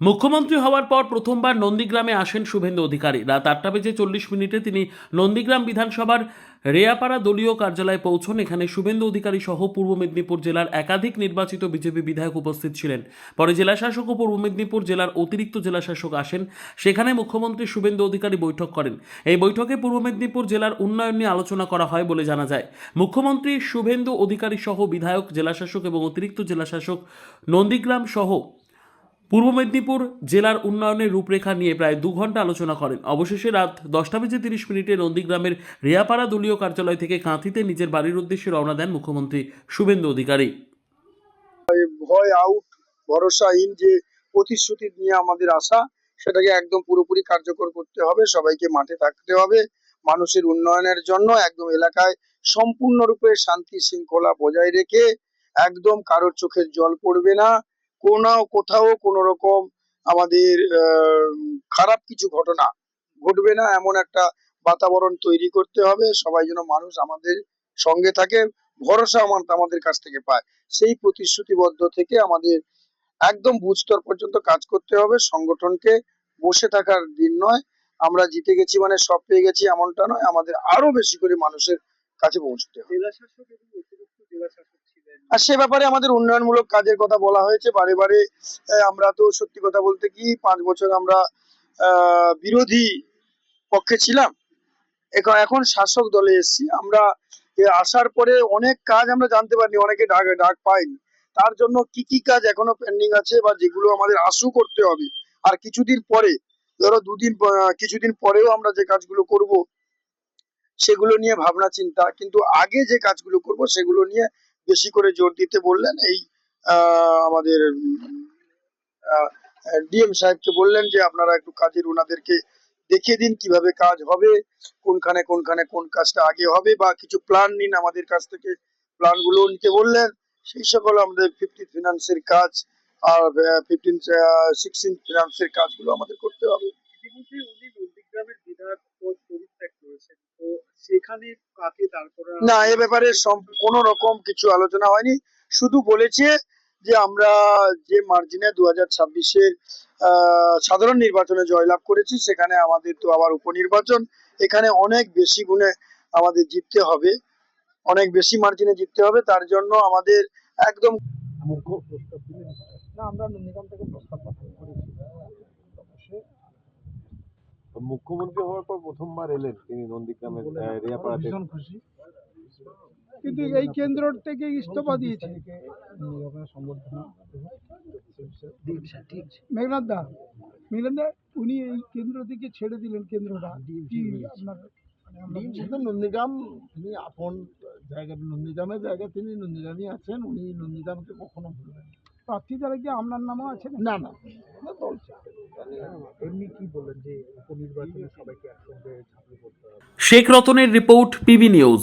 মুখ্যমন্ত্রী হওয়ার পর প্রথমবার নন্দীগ্রামে আসেন শুভেন্দু অধিকারী। রাত 8:40 তিনি নন্দীগ্রাম বিধানসভার রেয়াপাড়া দলীয় কার্যালয়ে পৌঁছন। এখানে শুভেন্দু অধিকারী সহ পূর্ব মেদিনীপুর জেলার একাধিক নির্বাচিত বিজেপি বিধায়ক উপস্থিত ছিলেন। পরে জেলাশাসক ও পূর্ব মেদিনীপুর জেলার অতিরিক্ত জেলাশাসক আসেন। সেখানে মুখ্যমন্ত্রী শুভেন্দু অধিকারী বৈঠক করেন। এই বৈঠকে পূর্ব মেদিনীপুর জেলার উন্নয়ন নিয়ে আলোচনা করা হয় বলে জানা যায়। মুখ্যমন্ত্রী শুভেন্দু অধিকারী সহ বিধায়ক, জেলাশাসক এবং অতিরিক্ত জেলাশাসক নন্দীগ্রাম সহ পূর্ব মেদিনীপুর জেলার উন্নয়নের রূপরেখা নিয়ে প্রায় 2 ঘন্টা আলোচনা করেন। অবশেষে রাত 10:30 নন্দীগ্রামের রেয়াপাড়া দলীয় কার্যালয় থেকে কাঁথিতে নিজের বাড়ির উদ্দেশ্যে রওনা দেন মুখ্যমন্ত্রী শুভেন্দু অধিকারী। ভয় আউট, ভরসাহীন যে প্রতিশ্রুতি নিয়ে আমাদের আশা, সেটাকে একদম পুরোপুরি কার্যকর করতে হবে। সবাইকে মাঠে থাকতে হবে মানুষের উন্নয়নের জন্য। একদম এলাকায় সম্পূর্ণরূপে শান্তি শৃঙ্খলা বজায় রেখে একদম কারোর চোখের জল পড়বে না, কোথাও কোনো রকম আমাদের খারাপ কিছু ঘটনা ঘটবে না, এমন একটা বাতাবরণ তৈরি করতে হবে। সবাই যেন মানুষ আমাদের সঙ্গে থাকে, ভরসা আমাদের কাছ থেকে পায়, সেই প্রতিশ্রুতিবদ্ধ থেকে আমাদের একদম বুথ স্তর পর্যন্ত কাজ করতে হবে। সংগঠনকে বসে থাকার দিন নয়। আমরা জিতে গেছি মানে সব পেয়ে গেছি এমনটা নয়, আমাদের আরো বেশি করে মানুষের কাছে পৌঁছতে হবে। আর সে ব্যাপারে আমাদের উন্নয়নমূলক কাজের কথা বলা হয়েছে বারে বারে। আমরা তো সত্যি কথা বলতে কি 5 বছর আমরা বিরোধী পক্ষে ছিলাম, এখন শাসক দলে এসেছি। আমরা আসার পরে অনেক কাজ আমরা জানতে পারিনি, অনেকে ডাক পাইনি। তার জন্য কি কি কাজ এখনো পেন্ডিং আছে বা যেগুলো আমাদের আশু করতে হবে। আর কিছুদিন পরে, ধরো কিছুদিন পরেও আমরা যে কাজগুলো করব সেগুলো নিয়ে ভাবনা চিন্তা, কিন্তু আগে যে কাজগুলো করব সেগুলো নিয়ে বেশি করে জোর দিতে বললেন। এই আমাদের ডিএম সাহেবকে বললেন যে আপনারা একটু কাজের ওনাদেরকে দেখিয়ে দিন কিভাবে কাজ হবে, কোনখানে কোন কাজটা আগে হবে, বা কিছু প্ল্যান নিন আমাদের কাছ থেকে, প্ল্যান গুলো নিতে বললেন। সেই সকল আমাদের 15 ফিনান্সের কাজ আর 16 ফিনান্সের কাজগুলো আমাদের করতে হবে। না, এ ব্যাপারে কোনো রকম কিছু আলোচনা হয়নি। শুধু বলেছে যে আমরা যে মার্জিনে 2026-এর সাধারণ নির্বাচনে জয়লাভ করেছি, সেখানে আমাদের তো আবার উপনির্বাচন, এখানে অনেক বেশি গুণে আমাদের জিততে হবে, অনেক বেশি মার্জিনে জিততে হবে। তার জন্য আমাদের একদম আমরা নন্দীগ্রাম থেকে প্রস্তাব পাঠান করেছি। মুখ্যমন্ত্রী হওয়ার পর প্রথমবার এলেন তিনি নন্দীগ্রামের রেয়াপাড়াতে। ভীষণ খুশি, কিন্তু এই কেন্দ্র থেকে ইস্তফা দিয়েছে সম্বর্ধনা মেঘনাথ দা উনি এই কেন্দ্র থেকে ছেড়ে দিলেন কেন্দ্রটা। আপনার নন্দীগ্রাম তিনি আপন জায়গা, নন্দীগ্রামের জায়গা তিনি নন্দীগ্রামই আছেন, উনি নন্দীগ্রামকে কখনো ভুলবেন। প্রার্থী দ্বারা কি আপনার নামও আছে? না না, দল এমনি কি বললেন যে উপনির্বাচনে সবাইকে একসঙ্গে ঝাঁপিয়ে পড়তে হবে। শেখ রতনের রিপোর্ট, পিবি নিউজ।